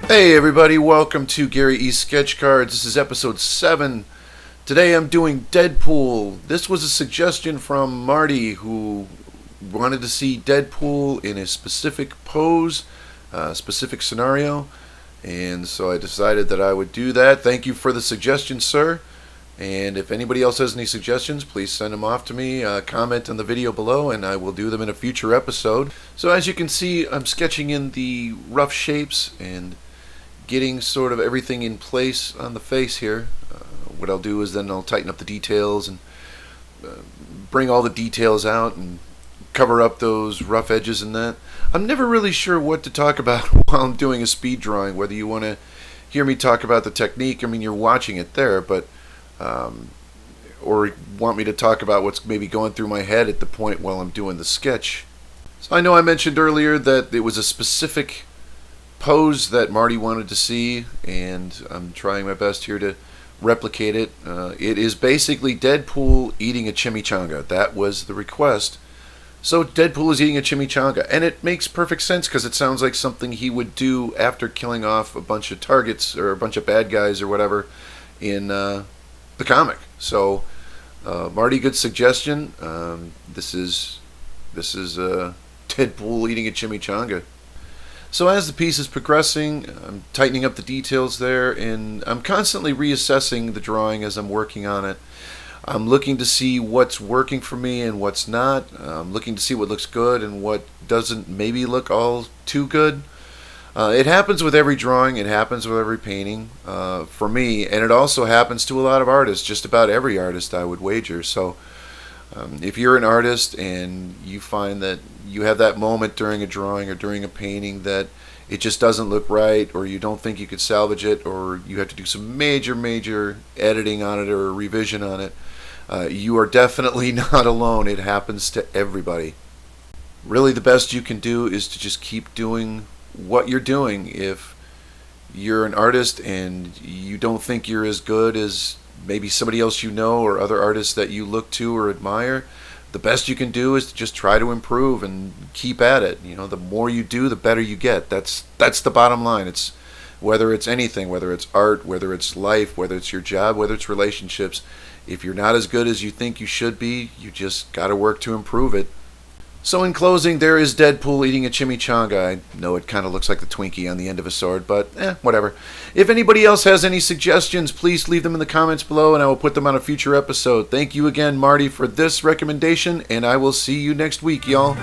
Hey everybody, welcome to Gary E. Sketch Cards. This is episode 7. Today I'm doing Deadpool. This was a suggestion from Marty, who wanted to see Deadpool in a specific pose, specific scenario, and so I decided that I would do that. Thank you for the suggestion, sir. And if anybody else has any suggestions, please send them off to me. Comment on the video below, and I will do them in a future episode. So as you can see, I'm sketching in the rough shapes and getting sort of everything in place on the face here. What I'll do is then I'll tighten up the details and bring all the details out and cover up those rough edges and that. I'm never really sure what to talk about while I'm doing a speed drawing, whether you want to hear me talk about the technique. I mean, you're watching it there, but or want me to talk about what's maybe going through my head at the point while I'm doing the sketch. So I know I mentioned earlier that it was a specific pose that Marty wanted to see, and I'm trying my best here to replicate it. It is basically Deadpool eating a chimichanga. That was the request. So Deadpool is eating a chimichanga, and it makes perfect sense because it sounds like something he would do after killing off a bunch of targets or a bunch of bad guys or whatever in the comic. So Marty, good suggestion. This is Deadpool eating a chimichanga. So as the piece is progressing, I'm tightening up the details there, and I'm constantly reassessing the drawing as I'm working on it. I'm looking to see what's working for me and what's not. I'm looking to see what looks good and what doesn't maybe look all too good. It happens with every drawing. It happens with every painting for me, and it also happens to a lot of artists, just about every artist, I would wager. So if you're an artist and you find that you have that moment during a drawing or during a painting that it just doesn't look right, or you don't think you could salvage it, or you have to do some major editing on it or a revision on it, you are definitely not alone. It happens to everybody. Really, the best you can do is to just keep doing what you're doing. If you're an artist and you don't think you're as good as maybe somebody else you know or other artists that you look to or admire, the best you can do is to just try to improve and keep at it. You know, the more you do, the better you get. That's the bottom line. It's whether it's anything, whether it's art, whether it's life, whether it's your job, whether it's relationships. If you're not as good as you think you should be, you just got to work to improve it. So in closing, there is Deadpool eating a chimichanga. I know it kind of looks like the Twinkie on the end of a sword, but whatever. If anybody else has any suggestions, please leave them in the comments below, and I will put them on a future episode. Thank you again, Marty, for this recommendation, and I will see you next week, y'all.